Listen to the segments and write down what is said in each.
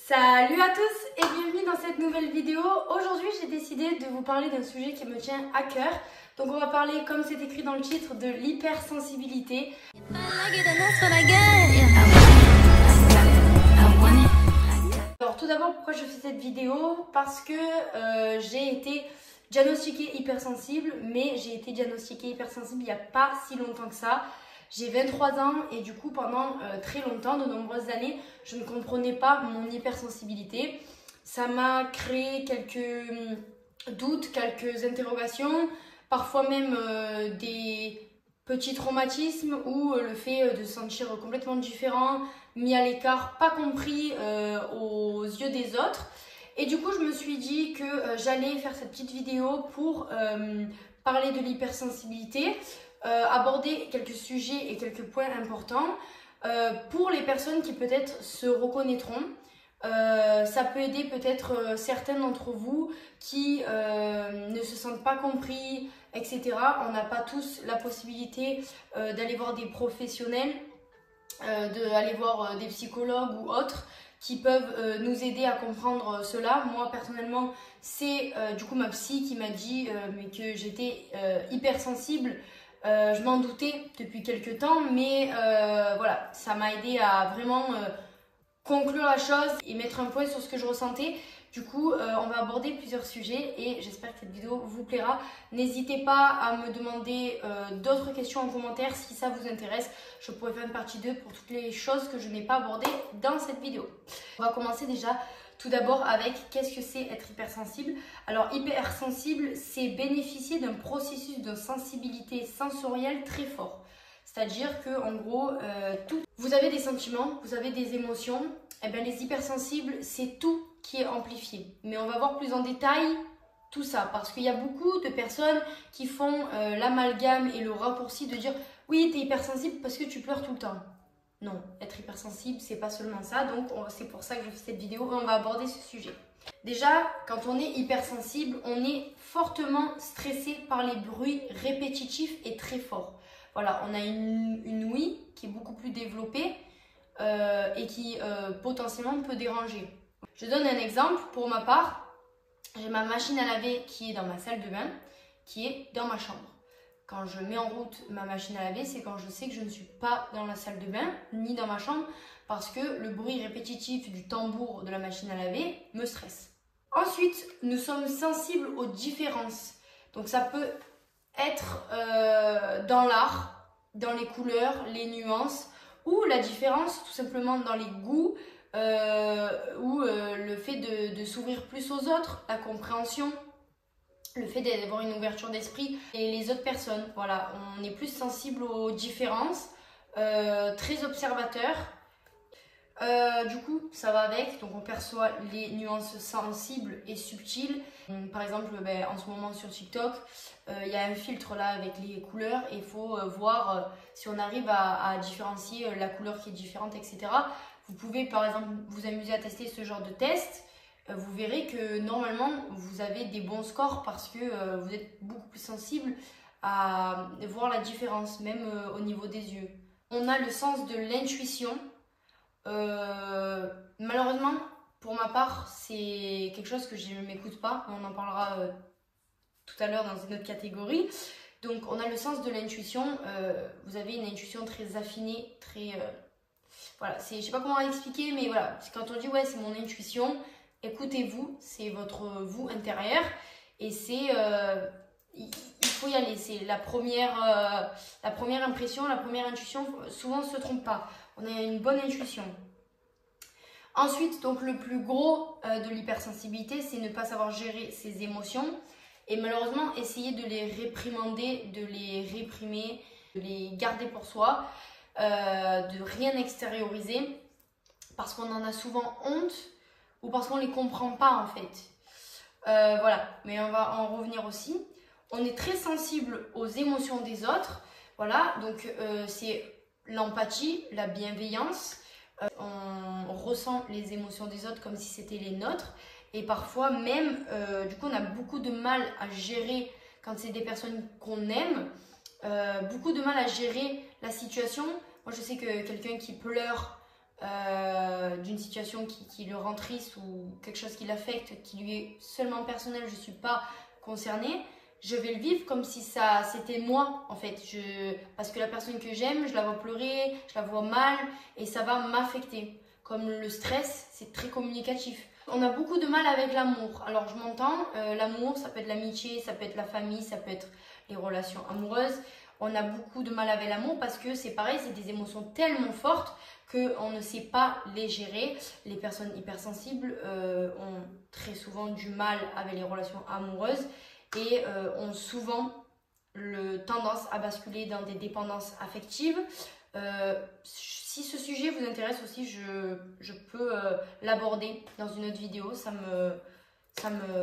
Salut à tous et bienvenue dans cette nouvelle vidéo. Aujourd'hui j'ai décidé de vous parler d'un sujet qui me tient à cœur. Donc on va parler, comme c'est écrit dans le titre, de l'hypersensibilité. Alors tout d'abord, pourquoi je fais cette vidéo? Parce que j'ai été diagnostiquée hypersensible, mais j'ai été diagnostiquée hypersensible il n'y a pas si longtemps que ça. J'ai 23 ans et du coup pendant très longtemps, de nombreuses années, je ne comprenais pas mon hypersensibilité. Ça m'a créé quelques doutes, quelques interrogations, parfois même des petits traumatismes ou le fait de se sentir complètement différent, mis à l'écart, pas compris aux yeux des autres. Et du coup je me suis dit que j'allais faire cette petite vidéo pour parler de l'hypersensibilité. Aborder quelques sujets et quelques points importants pour les personnes qui peut-être se reconnaîtront. Ça peut aider peut-être certains d'entre vous qui ne se sentent pas compris, etc. On n'a pas tous la possibilité d'aller voir des professionnels, d'aller voir des psychologues ou autres qui peuvent nous aider à comprendre cela. Moi personnellement, c'est du coup ma psy qui m'a dit mais que j'étais hypersensible. Je m'en doutais depuis quelques temps, mais voilà, ça m'a aidé à vraiment conclure la chose et mettre un point sur ce que je ressentais. Du coup, on va aborder plusieurs sujets et j'espère que cette vidéo vous plaira. N'hésitez pas à me demander d'autres questions en commentaire si ça vous intéresse. Je pourrais faire une partie 2 pour toutes les choses que je n'ai pas abordées dans cette vidéo. On va commencer déjà tout d'abord avec qu'est-ce que c'est être hypersensible. Alors hypersensible, c'est bénéficier d'un processus de sensibilité sensorielle très fort. C'est-à-dire que en gros, vous avez des sentiments, vous avez des émotions. Et bien les hypersensibles, c'est tout qui est amplifié. Mais on va voir plus en détail tout ça parce qu'il y a beaucoup de personnes qui font l'amalgame et le raccourci de dire oui, tu es hypersensible parce que tu pleures tout le temps. Non, être hypersensible, c'est pas seulement ça, donc c'est pour ça que je fais cette vidéo et on va aborder ce sujet. Déjà, quand on est hypersensible, on est fortement stressé par les bruits répétitifs et très forts. Voilà, on a une ouïe qui est beaucoup plus développée et qui potentiellement peut déranger. Je donne un exemple, pour ma part, j'ai ma machine à laver qui est dans ma salle de bain, qui est dans ma chambre. Quand je mets en route ma machine à laver, c'est quand je sais que je ne suis pas dans la salle de bain, ni dans ma chambre, parce que le bruit répétitif du tambour de la machine à laver me stresse. Ensuite, nous sommes sensibles aux différences. Donc ça peut être dans l'art, dans les couleurs, les nuances, ou la différence tout simplement dans les goûts, ou le fait de s'ouvrir plus aux autres, la compréhension. Le fait d'avoir une ouverture d'esprit et les autres personnes, voilà, on est plus sensible aux différences, très observateur. Du coup, ça va avec, donc on perçoit les nuances sensibles et subtiles. Par exemple, en ce moment sur TikTok, il y a un filtre là avec les couleurs et il faut voir si on arrive à différencier la couleur qui est différente, etc. Vous pouvez par exemple vous amuser à tester ce genre de test. Vous verrez que normalement vous avez des bons scores parce que vous êtes beaucoup plus sensible à voir la différence, même au niveau des yeux. On a le sens de l'intuition. Malheureusement, pour ma part, c'est quelque chose que je ne m'écoute pas. On en parlera tout à l'heure dans une autre catégorie. Donc on a le sens de l'intuition. Vous avez une intuition très affinée, très... voilà, je ne sais pas comment expliquer, mais voilà, quand on dit ouais c'est mon intuition, écoutez-vous, c'est votre vous intérieur et c'est il faut y aller, c'est la première impression, la première intuition, souvent on ne se trompe pas, on a une bonne intuition. Ensuite, donc le plus gros de l'hypersensibilité, c'est ne pas savoir gérer ses émotions et malheureusement essayer de les réprimander, de les réprimer, de les garder pour soi, de rien extérioriser parce qu'on en a souvent honte ou parce qu'on ne les comprend pas en fait. Voilà, mais on va en revenir aussi. On est très sensible aux émotions des autres. Voilà, donc c'est l'empathie, la bienveillance. On ressent les émotions des autres comme si c'était les nôtres. Et parfois même, du coup, on a beaucoup de mal à gérer quand c'est des personnes qu'on aime. Beaucoup de mal à gérer la situation. Moi, je sais que quelqu'un qui pleure d'une situation qui le rend triste ou quelque chose qui l'affecte, qui lui est seulement personnel, je ne suis pas concernée, je vais le vivre comme si ça c'était moi en fait. Parce que la personne que j'aime, je la vois pleurer, je la vois mal et ça va m'affecter. Comme le stress, c'est très communicatif. On a beaucoup de mal avec l'amour. Alors je m'entends, l'amour ça peut être l'amitié, ça peut être la famille, ça peut être les relations amoureuses. On a beaucoup de mal avec l'amour parce que c'est pareil, c'est des émotions tellement fortes qu'on ne sait pas les gérer. Les personnes hypersensibles ont très souvent du mal avec les relations amoureuses et ont souvent tendance à basculer dans des dépendances affectives. Si ce sujet vous intéresse aussi, je peux l'aborder dans une autre vidéo. Ça me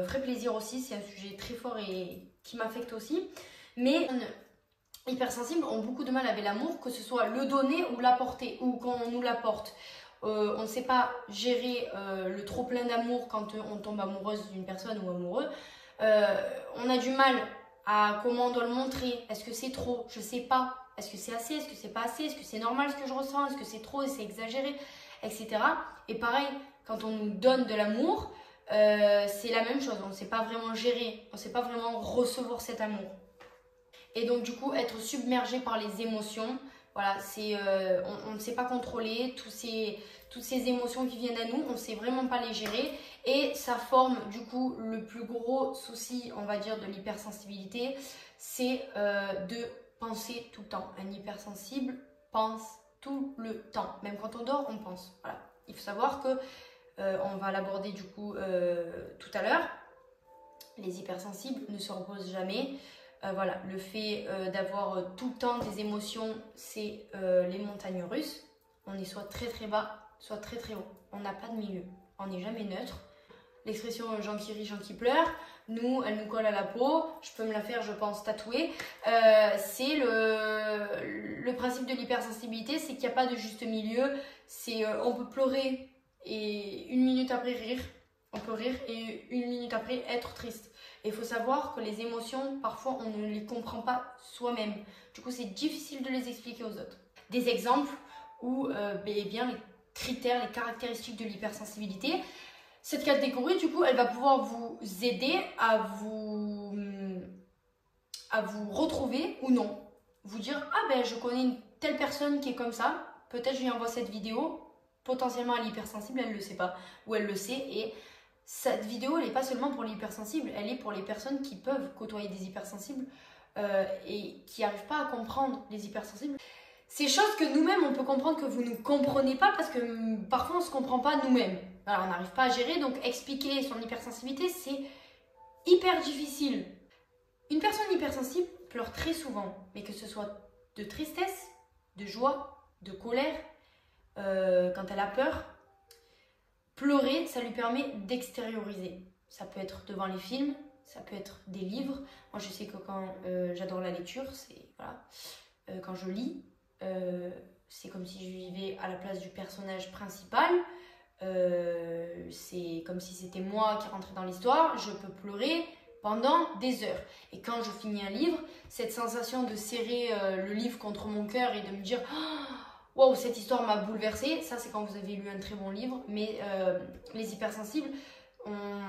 ferait plaisir aussi. C'est un sujet très fort et qui m'affecte aussi. Mais hypersensibles ont beaucoup de mal avec l'amour, que ce soit le donner ou l'apporter, ou quand on nous l'apporte. On ne sait pas gérer le trop plein d'amour quand on tombe amoureuse d'une personne ou amoureux. On a du mal à comment on doit le montrer. Est-ce que c'est trop? Je ne sais pas. Est-ce que c'est assez? Est-ce que c'est pas assez? Est-ce que c'est normal ce que je ressens? Est-ce que c'est trop et c'est exagéré? Etc. Et pareil, quand on nous donne de l'amour, c'est la même chose. On ne sait pas vraiment gérer. On ne sait pas vraiment recevoir cet amour. Et donc du coup, être submergé par les émotions, voilà, on ne sait pas contrôler toutes ces émotions qui viennent à nous, on ne sait vraiment pas les gérer. Et ça forme du coup le plus gros souci, on va dire, de l'hypersensibilité, c'est de penser tout le temps. Un hypersensible pense tout le temps, même quand on dort, on pense. Voilà. Il faut savoir que, on va l'aborder du coup tout à l'heure, les hypersensibles ne se reposent jamais. Voilà, le fait d'avoir tout le temps des émotions, c'est les montagnes russes. On est soit très très bas, soit très très haut. On n'a pas de milieu, on n'est jamais neutre. L'expression « Jean qui rit, Jean qui pleure », nous, elle nous colle à la peau. Je peux me la faire, je pense, tatouer. C'est le principe de l'hypersensibilité, c'est qu'il n'y a pas de juste milieu. On peut pleurer et une minute après rire. On peut rire et une minute après être triste. Et il faut savoir que les émotions, parfois, on ne les comprend pas soi-même. Du coup, c'est difficile de les expliquer aux autres. Des exemples où bien, les critères, les caractéristiques de l'hypersensibilité. Cette catégorie, du coup, elle va pouvoir vous aider à vous retrouver ou non. Vous dire, ah ben, je connais une telle personne qui est comme ça. Peut-être je lui envoie cette vidéo. Potentiellement, elle est hypersensible, elle ne le sait pas. Ou elle le sait et... Cette vidéo, elle n'est pas seulement pour les hypersensibles, elle est pour les personnes qui peuvent côtoyer des hypersensibles et qui n'arrivent pas à comprendre les hypersensibles. Ces choses que nous-mêmes, on peut comprendre que vous ne comprenez pas parce que parfois, on ne se comprend pas nous-mêmes. Alors, on n'arrive pas à gérer, donc expliquer son hypersensibilité, c'est hyper difficile. Une personne hypersensible pleure très souvent, mais que ce soit de tristesse, de joie, de colère, quand elle a peur. Pleurer, ça lui permet d'extérioriser. Ça peut être devant les films, ça peut être des livres. Moi, je sais que quand j'adore la lecture, c'est voilà, quand je lis, c'est comme si je vivais à la place du personnage principal. C'est comme si c'était moi qui rentrais dans l'histoire. Je peux pleurer pendant des heures. Et quand je finis un livre, cette sensation de serrer le livre contre mon cœur et de me dire... Wow, cette histoire m'a bouleversée. Ça, c'est quand vous avez lu un très bon livre. Mais les hypersensibles ont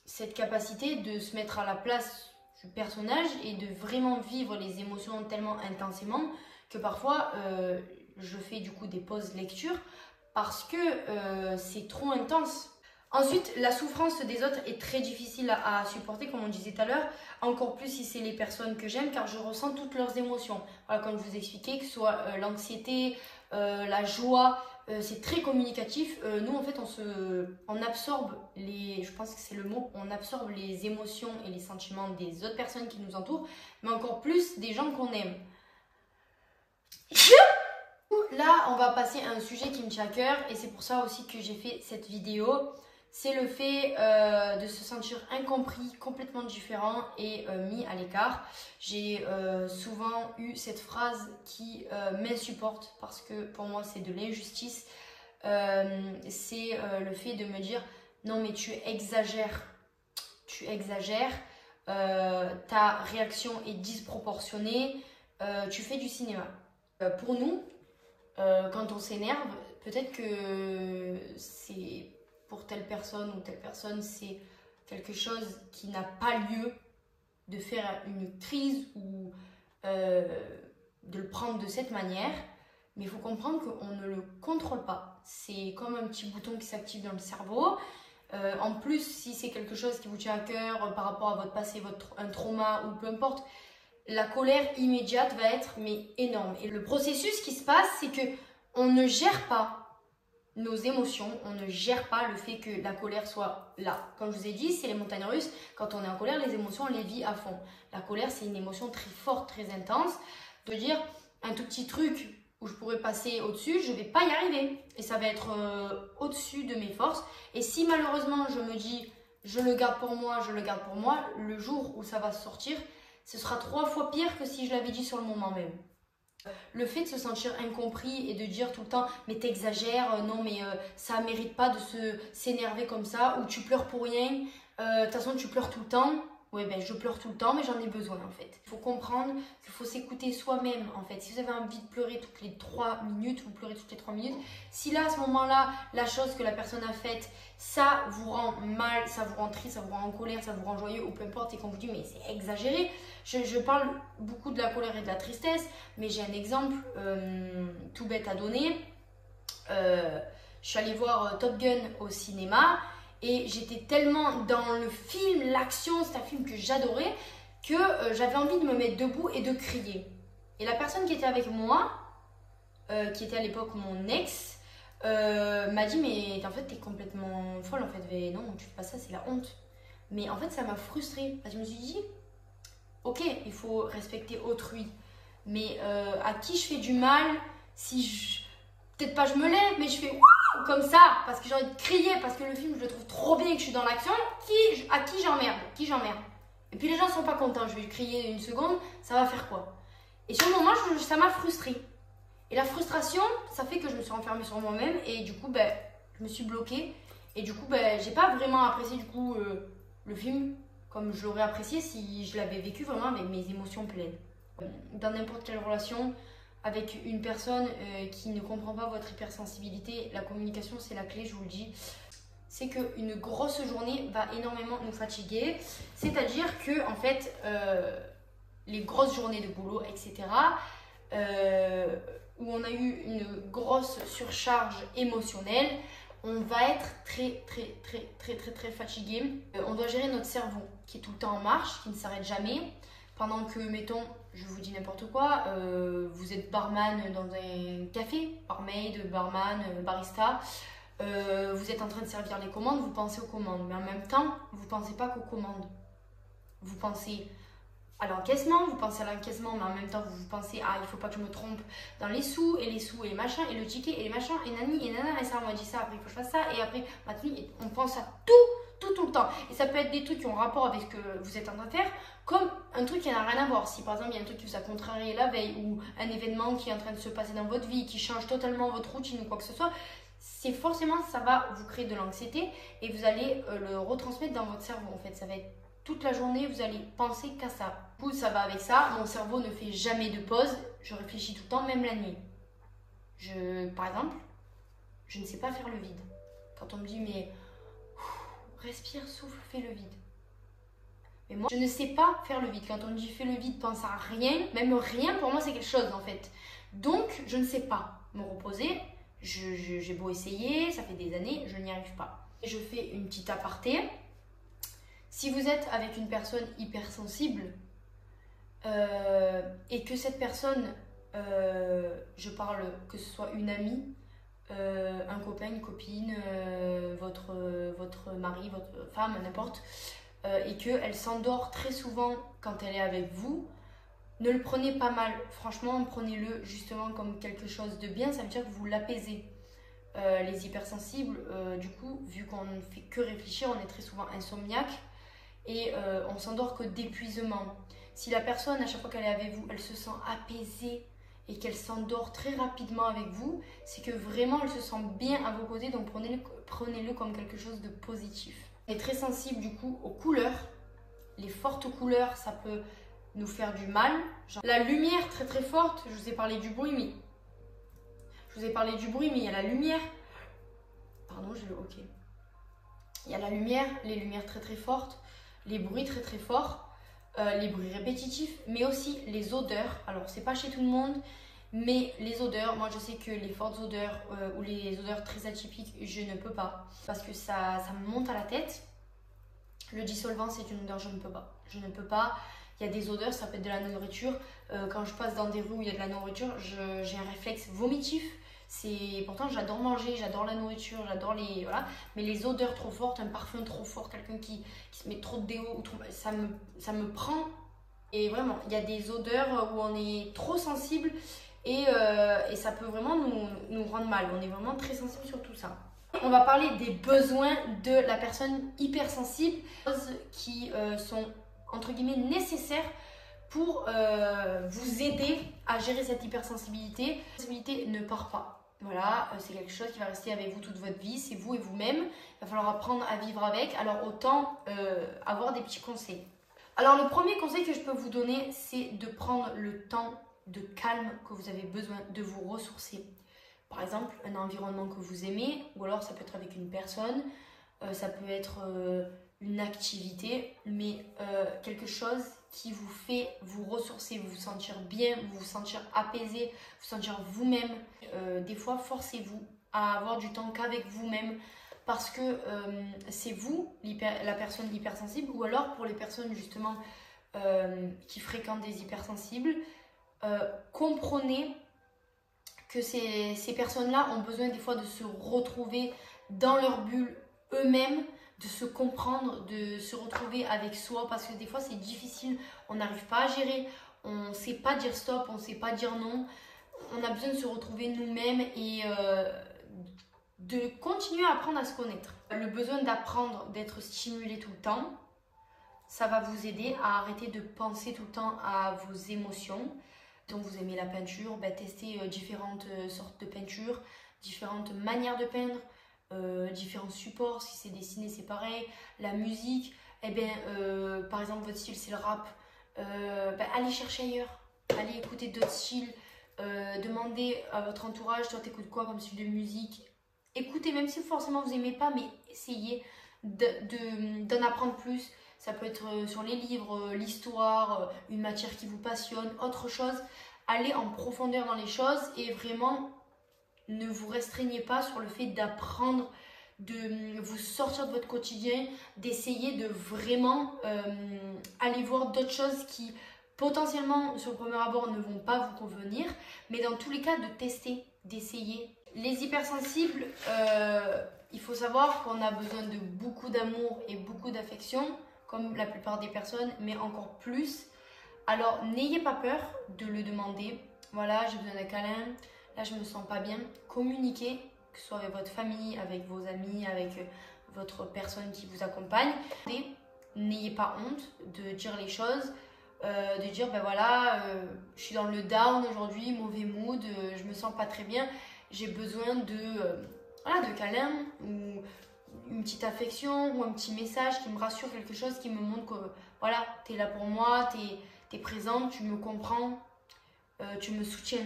cette capacité de se mettre à la place du personnage et de vraiment vivre les émotions tellement intensément que parfois, je fais du coup des pauses lecture parce que c'est trop intense. Ensuite, la souffrance des autres est très difficile à supporter, comme on disait tout à l'heure, encore plus si c'est les personnes que j'aime, car je ressens toutes leurs émotions. Voilà, comme je vous expliquais, que ce soit l'anxiété, la joie, c'est très communicatif. Nous, en fait, on absorbe je pense que c'est le mot, on absorbe les émotions et les sentiments des autres personnes qui nous entourent, mais encore plus des gens qu'on aime. Là, on va passer à un sujet qui me tient à cœur, et c'est pour ça aussi que j'ai fait cette vidéo. C'est le fait de se sentir incompris, complètement différent et mis à l'écart. J'ai souvent eu cette phrase qui m'insupporte parce que pour moi c'est de l'injustice. C'est le fait de me dire non mais tu exagères, ta réaction est disproportionnée, tu fais du cinéma. Pour nous, quand on s'énerve, peut-être que c'est pour telle personne ou telle personne, c'est quelque chose qui n'a pas lieu de faire une crise ou de le prendre de cette manière. Mais il faut comprendre qu'on ne le contrôle pas. C'est comme un petit bouton qui s'active dans le cerveau. En plus, si c'est quelque chose qui vous tient à cœur par rapport à votre passé, un trauma ou peu importe, la colère immédiate va être mais énorme. Et le processus qui se passe, c'est que on ne gère pas nos émotions, on ne gère pas le fait que la colère soit là. Comme je vous ai dit, c'est les montagnes russes. Quand on est en colère, les émotions, on les vit à fond. La colère, c'est une émotion très forte, très intense. De dire un tout petit truc où je pourrais passer au-dessus, je ne vais pas y arriver. Et ça va être au-dessus de mes forces. Et si malheureusement, je me dis, je le garde pour moi, le jour où ça va sortir, ce sera 3 fois pire que si je l'avais dit sur le moment même. Le fait de se sentir incompris et de dire tout le temps mais t'exagères, non mais ça mérite pas de s'énerver comme ça, ou tu pleures pour rien, de toute façon tu pleures tout le temps. Oui, ben je pleure tout le temps mais j'en ai besoin en fait. Il faut comprendre qu'il faut s'écouter soi-même en fait. Si vous avez envie de pleurer toutes les 3 minutes, vous pleurez toutes les 3 minutes. Si là à ce moment-là, la chose que la personne a faite, ça vous rend mal, ça vous rend triste, ça vous rend en colère, ça vous rend joyeux ou peu importe, et qu'on vous dit mais c'est exagéré. Je parle beaucoup de la colère et de la tristesse, mais j'ai un exemple tout bête à donner. Je suis allée voir Top Gun au cinéma et j'étais tellement dans le film, l'action, c'est un film que j'adorais, que j'avais envie de me mettre debout et de crier. Et la personne qui était avec moi, qui était à l'époque mon ex, m'a dit mais en fait t'es complètement folle en fait, mais non tu fais pas ça, c'est la honte. Mais en fait ça m'a frustrée parce que je me suis dit ok, il faut respecter autrui, mais à qui je fais du mal, si peut-être pas je me lève, mais je fais waouh comme ça, parce que j'ai envie de crier, parce que le film je le trouve trop bien et que je suis dans l'action, à qui j'emmerde. Et puis les gens sont pas contents, je vais crier une seconde, ça va faire quoi? Et sur le moment, ça m'a frustrée. Et la frustration, ça fait que je me suis renfermée sur moi-même et du coup, ben, je me suis bloquée. Et du coup, ben, j'ai pas vraiment apprécié du coup le film comme je l'aurais apprécié si je l'avais vécu vraiment avec mes émotions pleines. Dans n'importe quelle relation, avec une personne qui ne comprend pas votre hypersensibilité, la communication c'est la clé, je vous le dis. C'est qu'une grosse journée va énormément nous fatiguer. C'est-à-dire que en fait, les grosses journées de boulot, etc., où on a eu une grosse surcharge émotionnelle, on va être très fatigué. On doit gérer notre cerveau qui est tout le temps en marche, qui ne s'arrête jamais. Pendant que, mettons, je vous dis n'importe quoi, vous êtes barman dans un café, barmaid, barman, barista, vous êtes en train de servir les commandes, vous pensez aux commandes. Mais en même temps, vous ne pensez pas qu'aux commandes. Vous pensez à l'encaissement, vous pensez à l'encaissement, mais en même temps vous pensez ah il faut pas que je me trompe dans les sous et les machins et le ticket et les machins et nani et nana et ça on m'a dit ça, après il faut que je fasse ça et après ma tenue, et on pense à tout le temps. Et ça peut être des trucs qui ont rapport avec ce que vous êtes en train de faire, comme un truc qui n'a rien à voir. Si par exemple il y a un truc qui vous a contrarié la veille ou un événement qui est en train de se passer dans votre vie, qui change totalement votre routine ou quoi que ce soit, c'est forcément ça va vous créer de l'anxiété et vous allez le retransmettre dans votre cerveau en fait. Ça va être toute la journée, vous allez penser qu'à ça. Du coup, ça va avec ça. Mon cerveau ne fait jamais de pause. Je réfléchis tout le temps, même la nuit. Par exemple, je ne sais pas faire le vide. Quand on me dit, mais respire, souffle, fais le vide. Mais moi, je ne sais pas faire le vide. Quand on me dit fais le vide, pense à rien. Même rien, pour moi, c'est quelque chose en fait. Donc, je ne sais pas me reposer. J'ai beau essayer, ça fait des années, je n'y arrive pas. Et je fais une petite aparté. Si vous êtes avec une personne hypersensible et que cette personne, je parle que ce soit une amie, un copain, une copine, votre mari, votre femme, n'importe, et qu'elle s'endort très souvent quand elle est avec vous, ne le prenez pas mal. Franchement, prenez-le justement comme quelque chose de bien, ça veut dire que vous l'apaisez. Les hypersensibles, du coup, vu qu'on ne fait que réfléchir, on est très souvent insomniaque. Et on s'endort que d'épuisement. Si la personne, à chaque fois qu'elle est avec vous, elle se sent apaisée et qu'elle s'endort très rapidement avec vous, c'est que vraiment elle se sent bien à vos côtés, donc prenez-le comme quelque chose de positif. On est très sensible du coup aux couleurs. Les fortes couleurs, ça peut nous faire du mal. Genre, la lumière très forte, je vous ai parlé du bruit, mais Je vous ai parlé du bruit, mais il y a la lumière. Pardon, j'ai le OK. Il y a la lumière, les lumières très très fortes, les bruits très très forts, les bruits répétitifs, mais aussi les odeurs. Alors, c'est pas chez tout le monde, mais les odeurs, moi je sais que les fortes odeurs ou les odeurs très atypiques, je ne peux pas. Parce que ça me monte à la tête. Le dissolvant, c'est une odeur, je ne peux pas. Je ne peux pas. Il y a des odeurs, ça peut être de la nourriture. Quand je passe dans des rues où il y a de la nourriture, j'ai un réflexe vomitif. Pourtant, j'adore manger, j'adore la nourriture, j'adore les... Voilà. Mais les odeurs trop fortes, un parfum trop fort, quelqu'un qui se met trop de déo, ou trop, ça me prend. Et vraiment, il y a des odeurs où on est trop sensible et ça peut vraiment nous rendre mal. On est vraiment très sensible sur tout ça. On va parler des besoins de la personne hypersensible, qui sont entre guillemets nécessaires pour vous aider à gérer cette hypersensibilité. La sensibilité ne part pas. Voilà, c'est quelque chose qui va rester avec vous toute votre vie, c'est vous et vous-même. Il va falloir apprendre à vivre avec, alors autant avoir des petits conseils. Alors le premier conseil que je peux vous donner, c'est de prendre le temps de calme que vous avez besoin, de vous ressourcer. Par exemple, un environnement que vous aimez, ou alors ça peut être avec une personne, ça peut être une activité, mais quelque chose qui vous fait vous ressourcer, vous sentir bien, vous sentir apaisé, vous sentir vous-même. Des fois, forcez-vous à avoir du temps qu'avec vous-même, parce que c'est vous, la personne hypersensible, ou alors pour les personnes justement qui fréquentent des hypersensibles, comprenez que ces personnes-là ont besoin des fois de se retrouver dans leur bulle eux-mêmes, de se comprendre, de se retrouver avec soi, parce que des fois c'est difficile, on n'arrive pas à gérer, on ne sait pas dire stop, on ne sait pas dire non, on a besoin de se retrouver nous-mêmes et de continuer à apprendre à se connaître. Le besoin d'apprendre, d'être stimulé tout le temps, ça va vous aider à arrêter de penser tout le temps à vos émotions. Donc vous aimez la peinture, testez différentes sortes de peinture, différentes manières de peindre, différents supports. Si c'est dessiné, c'est pareil. La musique, par exemple votre style c'est le rap, allez chercher ailleurs, allez écouter d'autres styles, demandez à votre entourage, toi t'écoutes quoi comme style de musique. Écoutez, même si forcément vous n'aimez pas, mais essayez d'en apprendre plus. Ça peut être sur les livres, l'histoire, une matière qui vous passionne, autre chose. Allez en profondeur dans les choses et vraiment ne vous restreignez pas sur le fait d'apprendre, de vous sortir de votre quotidien, d'essayer de vraiment aller voir d'autres choses qui potentiellement sur le premier abord ne vont pas vous convenir, mais dans tous les cas de tester, d'essayer. Les hypersensibles, il faut savoir qu'on a besoin de beaucoup d'amour et beaucoup d'affection, comme la plupart des personnes, mais encore plus. Alors, n'ayez pas peur de le demander. Voilà, j'ai besoin d'un câlin. Là, je me sens pas bien. Communiquez, que ce soit avec votre famille, avec vos amis, avec votre personne qui vous accompagne. N'ayez pas honte de dire les choses, de dire, je suis dans le down aujourd'hui, mauvais mood, je me sens pas très bien. J'ai besoin de câlin ou une petite affection ou un petit message qui me rassure, quelque chose qui me montre que voilà, tu es là pour moi, tu es présente, tu me comprends, tu me soutiens.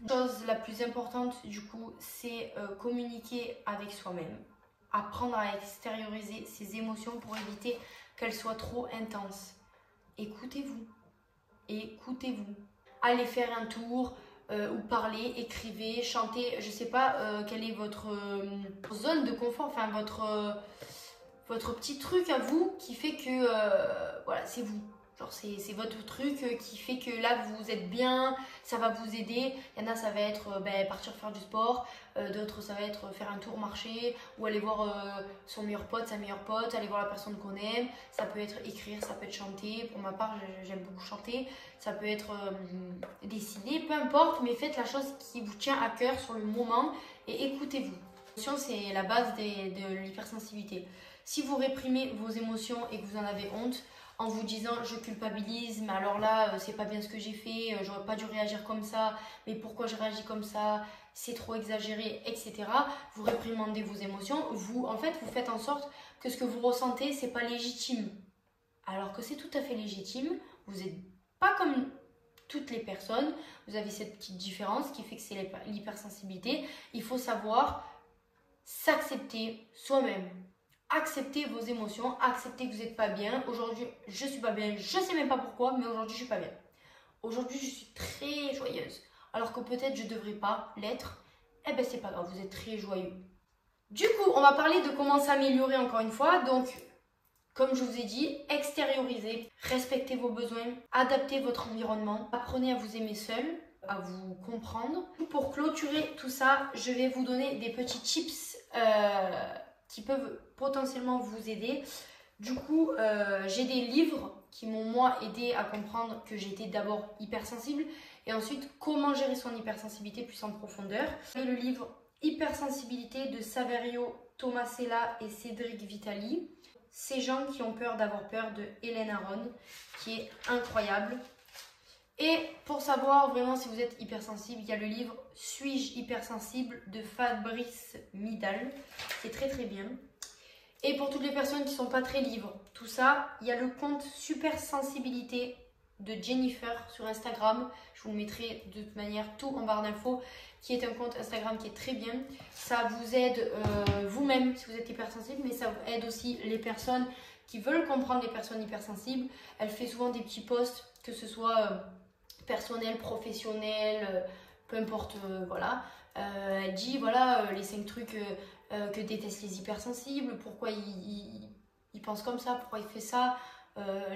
La chose la plus importante du coup, c'est communiquer avec soi-même. Apprendre à extérioriser ses émotions pour éviter qu'elles soient trop intenses. Écoutez-vous. Écoutez-vous. Allez faire un tour, ou parler, écrivez, chantez, je sais pas quelle est votre zone de confort, enfin votre petit truc à vous qui fait que voilà, c'est vous. Genre c'est votre truc qui fait que là vous êtes bien, ça va vous aider. Il y en a ça va être partir faire du sport, d'autres ça va être faire un tour marcher ou aller voir son meilleur pote, sa meilleure pote, aller voir la personne qu'on aime. Ça peut être écrire, ça peut être chanter. Pour ma part j'aime beaucoup chanter. Ça peut être dessiner, peu importe, mais faites la chose qui vous tient à cœur sur le moment et écoutez-vous. L'émotion c'est la base de l'hypersensibilité. Si vous réprimez vos émotions et que vous en avez honte, en vous disant je culpabilise, mais alors là c'est pas bien ce que j'ai fait, j'aurais pas dû réagir comme ça, mais pourquoi je réagis comme ça, c'est trop exagéré, etc. Vous réprimandez vos émotions, vous faites en sorte que ce que vous ressentez c'est pas légitime, alors que c'est tout à fait légitime. Vous n'êtes pas comme toutes les personnes. Vous avez cette petite différence qui fait que c'est l'hypersensibilité. Il faut savoir s'accepter soi-même. Accepter vos émotions, accepter que vous n'êtes pas bien. Aujourd'hui, je suis pas bien, je sais même pas pourquoi, mais aujourd'hui, je suis pas bien. Aujourd'hui, je suis très joyeuse. Alors que peut-être je devrais pas l'être. Eh ben, c'est pas grave, vous êtes très joyeux. Du coup, on va parler de comment s'améliorer encore une fois. Donc, comme je vous ai dit, extériorisez, respectez vos besoins, adaptez votre environnement, apprenez à vous aimer seul, à vous comprendre. Pour clôturer tout ça, je vais vous donner des petits tips qui peuvent potentiellement vous aider. Du coup, j'ai des livres qui m'ont moi aidé à comprendre que j'étais d'abord hypersensible et ensuite comment gérer son hypersensibilité plus en profondeur. Le livre Hypersensibilité de Saverio Tomasella et Cédric Vitali. Ces gens qui ont peur d'avoir peur de Hélène Aron, qui est incroyable. Et pour savoir vraiment si vous êtes hypersensible, il y a le livre Suis-je hypersensible de Fabrice Midal. C'est très très bien. Et pour toutes les personnes qui ne sont pas très libres, tout ça, il y a le compte Supersensibilité de Jennifer sur Instagram. Je vous le mettrai de toute manière tout en barre d'infos, qui est un compte Instagram qui est très bien. Ça vous aide vous-même si vous êtes hypersensible, mais ça aide aussi les personnes qui veulent comprendre les personnes hypersensibles. Elle fait souvent des petits posts, que ce soit personnel, professionnel, peu importe, voilà. Elle dit, voilà, les 5 trucs que détestent les hypersensibles, pourquoi ils pensent comme ça, pourquoi ils font ça,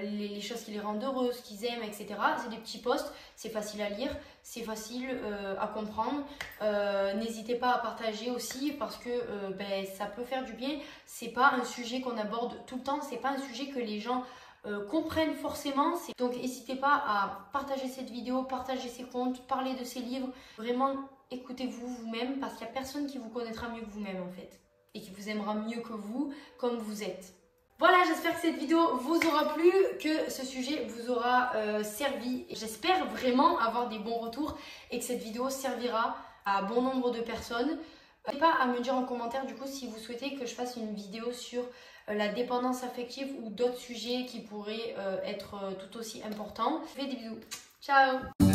les choses qui les rendent heureux, ce qu'ils aiment, etc. C'est des petits posts, c'est facile à lire, c'est facile à comprendre. N'hésitez pas à partager aussi parce que ça peut faire du bien. C'est pas un sujet qu'on aborde tout le temps, c'est pas un sujet que les gens comprennent forcément. Donc n'hésitez pas à partager cette vidéo, partager ces comptes, parler de ces livres. Vraiment, écoutez-vous vous-même parce qu'il n'y a personne qui vous connaîtra mieux que vous-même en fait. Et qui vous aimera mieux que vous, comme vous êtes. Voilà, j'espère que cette vidéo vous aura plu, que ce sujet vous aura servi. J'espère vraiment avoir des bons retours et que cette vidéo servira à bon nombre de personnes. N'hésitez pas à me dire en commentaire du coup si vous souhaitez que je fasse une vidéo sur la dépendance affective ou d'autres sujets qui pourraient être tout aussi importants. Je vous fais des bisous. Ciao!